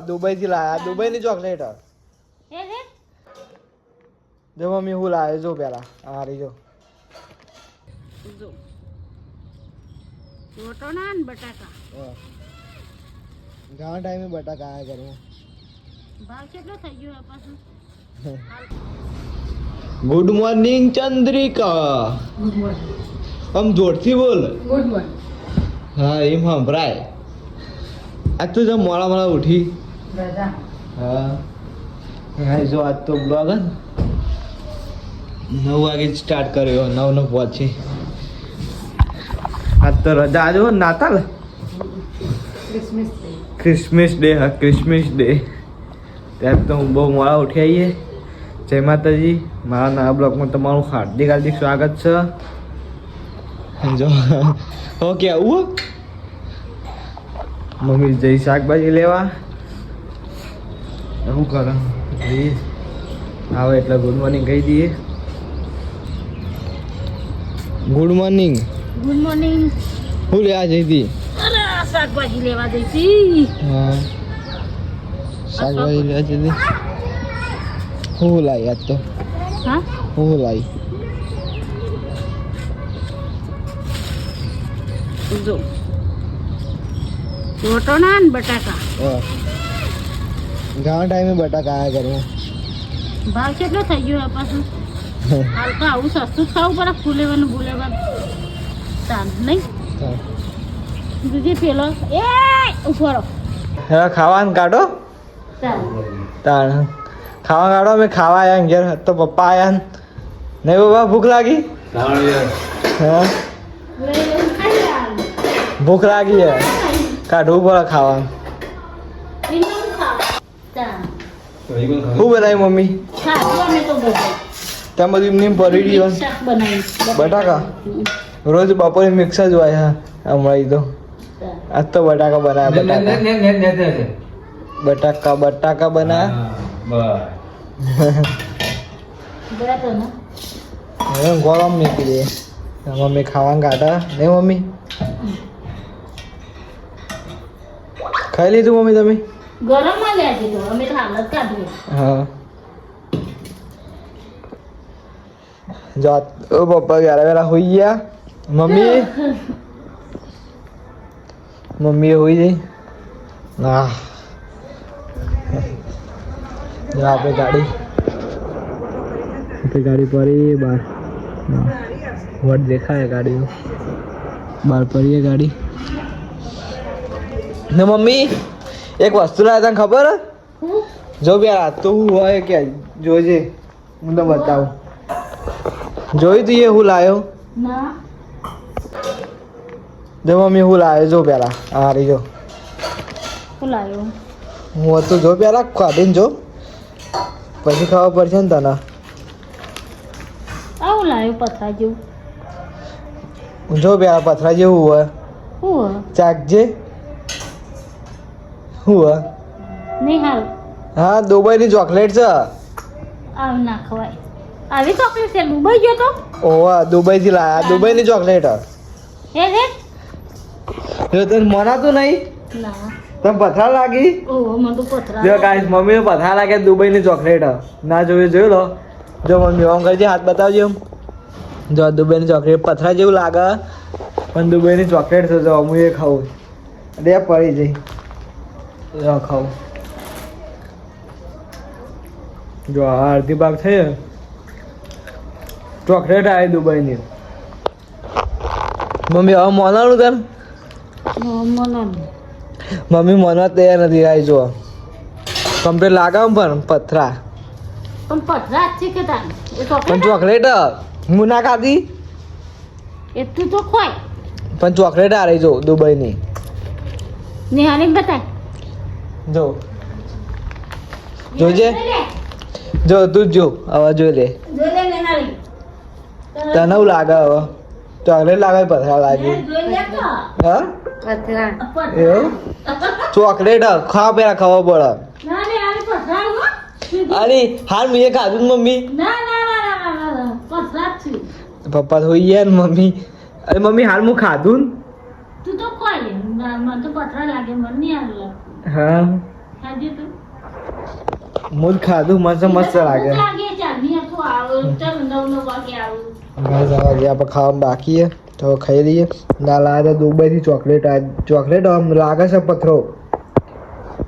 Dubai થી લાયા Dubai ની ચોકલેટ જો મમ્મી હું લાવ્યો જો પેલા આ રહી જો વટાણા ને બટાકા ઘણા ટાઈમે બટાકા આયા ઘરે ભાવ કેટલો થઈ ગયો પાછું good morning Chandrika good morning આમ જોરથી બોલ ગુડ મોર્નિંગ હા એમ સંભળાય આજ તો જમ મોડા મોડા ઉઠી દાદા હા હા જો આજ તો બ્લોગ 9 વાગે સ્ટાર્ટ કર્યો 9 પહોંચી આજ તો રજા જો નાતાલ ક્રિસમસ ડે હા ક્રિસમસ ડે ત્યારે તો હું બહુ મોડા ઉઠી આવીએ જય માતાજી મારા નવા બ્લોગમાં તમારું હાર્દિક હાર્દિક સ્વાગત છે જો ઓકે આવું મમ્મી જઈ શાકભાજી લેવા શું કરે આવે એટલે ગુડ મોર્નિંગ કહી દઈએ ગુડ મોર્નિંગ ગુડ મોર્નિંગ શું લેવા જઈ હતી અરે શાકભાજી લેવા જઈ છી હા શાકભાજી લેવા જઈ હતી શું લાવી આજ તો હા શું લાવી જો વટાણા ને બટાકા ઘણા ટાઈમે બટાકા આયા ઘરે ભાવ કેટલો થઈ ગયો પાછું હાલ તો આવું સસ્તું જ ખાવું પડે ફૂલેવાનું ભૂલેવાનું ચાલ નહીં બીજી પેલો એ ઉભો રહો હવે ખાવાનું કાઢો ચાલ તાણ ખાવા કાઢો અમે ખાવા આવ્યા ઘેર તો પપ્પા આવ્યા નહીં બાબા ભૂખ લાગી હા ભૂખ લાગી હે કાઢવું પડે ખાવાનું શું બનાવી મમ્મી ત્યાં બધું એમની પડી ગયું બટાકા રોજ બપોરે મિક્સ જ હોય હા હમણાં તો આજ તો બટાકા બનાવ્યા બટાકા બનાવ્યા ગરમ મૂકી દે મમ્મી ખાવાનું કાઢા નહીં મમ્મી ખાઈ લીધું મમ્મી તમે ગરમ માં લે દીધું અમે તો હાલત કાઢીએ હા જો પપ્પા વહેલા વહેલા હોઈ ગયા મમ્મી હોઈ જઈ ના જો આપણે ગાડી પડી બહાર વોટ દેખાય ગાડી બહાર પડીએ ગાડી ને મમ્મી એક વસ્તુ લાવ્યા તને ખબર જો બે આ તો હું હોય કે જોજે હું તો બતાવું જોઈ તું એ હું લાવ્યો ના જો મમ્મી હું લાવ્યો જો પેલા આ રહી જો બોલાયો હું તો જો પેલા કાઢીને જો પછી ખબર પડશે ને તને આવું લાવ્યો પથરા જેવું જો પેલા પથરા જેવું હોય હું ચાકજે શું હોય નહીં હાલ હા દુબઈની ચોકલેટ છે આવું ના ખવાય આવી ચોકલેટ છે ડૂબાઈ ગયો તો ઓવા દુબઈ થી લાયા દુબઈની ચોકલેટ હે જો તને મનાતું નહીં ના તને પથરા લાગી ઓહો મને તો પથરા જો ગાઈસ મમ્મીને પથરા લાગે દુબઈની ચોકલેટ ના જોયું લો જો મમ્મી આમ કરજે હાથ બતાવજો એમ જો દુબઈની ચોકલેટ પથરા જેવું લાગે પણ દુબઈની ચોકલેટ છે જો હું એ ખાવું રે પડી જઈ જો ખાવું જો આ અડધી ભાગ થઈ ચોકલેટ આવી દુબઈની મમ્મી હવે મોનાનું તને મમ્મી મોનવા તૈયાર નથી આવી જો કમ્પ્લેટ લાગાવ પણ પથરા પણ પથરા જ છે કે તાન એ પણ ચોકલેટ ચોકલેટ હું ના ખાધી એટલું તો ખોય પણ ચોકલેટ આ રહી જો દુબઈની નિહાળી બતાય જો જોજે જો તું જ જો હવે જોઈ લે જોઈ લે નિહાળી તને એવું લાગે હવે ચોકલેટ લાગે પથરા લાગે જોઈ લે તો હા પથરા એવું ચોકલેટ ખા પેલા ખબર પડે ના ને આની પથરા હો અરે હાલ મેં ખાધું ને મમ્મી ના ના ના ના ના પથરા જ છે પપ્પા તો હોઈ ગયા ને મમ્મી અરે મમ્મી હાલ હું ખાધું ને તું તો ખોય મને તો પથરા લાગે મને નહીં આવે હા ખાજે તું હું જ ખાધું મસ્ત મસ્ત લાગે લાગે ચાંદની આખું આવો ચાલ 9 વાગે આવું બસ હવે આપણે ખાવાનું બાકી છે તો ખાઈ લઈએ ના લાગે તો દુબઈથી ચોકલેટ ચોકલેટ આમ લાગે છે પથ્થરો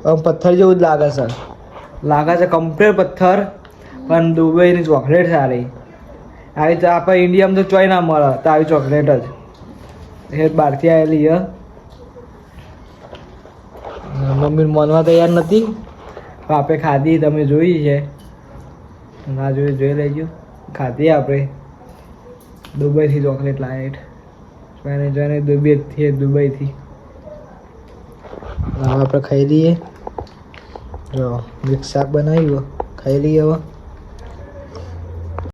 આમ પથ્થર જેવું જ લાગે છે કમ્પ્લીટ પથ્થર પણ દુબઈની ચોકલેટ સારી આવી તો આપણે ઇન્ડિયામાં તો ચોય ના મળે તો આવી ચોકલેટ જ એ બહારથી આવેલી છે મમ્મી માનવા તૈયાર નથી પણ આપણે ખાધી તમે જોઈ છે ના જોઈ લેજો ખાધી આપણે દુબઈથી ચોકલેટ લાવેટ જોઈને દુબઈથી હવે આપણે ખાઈ લઈએ જો મિક્સ શાક બનાવ્યું ખાઈ લઈએ હવે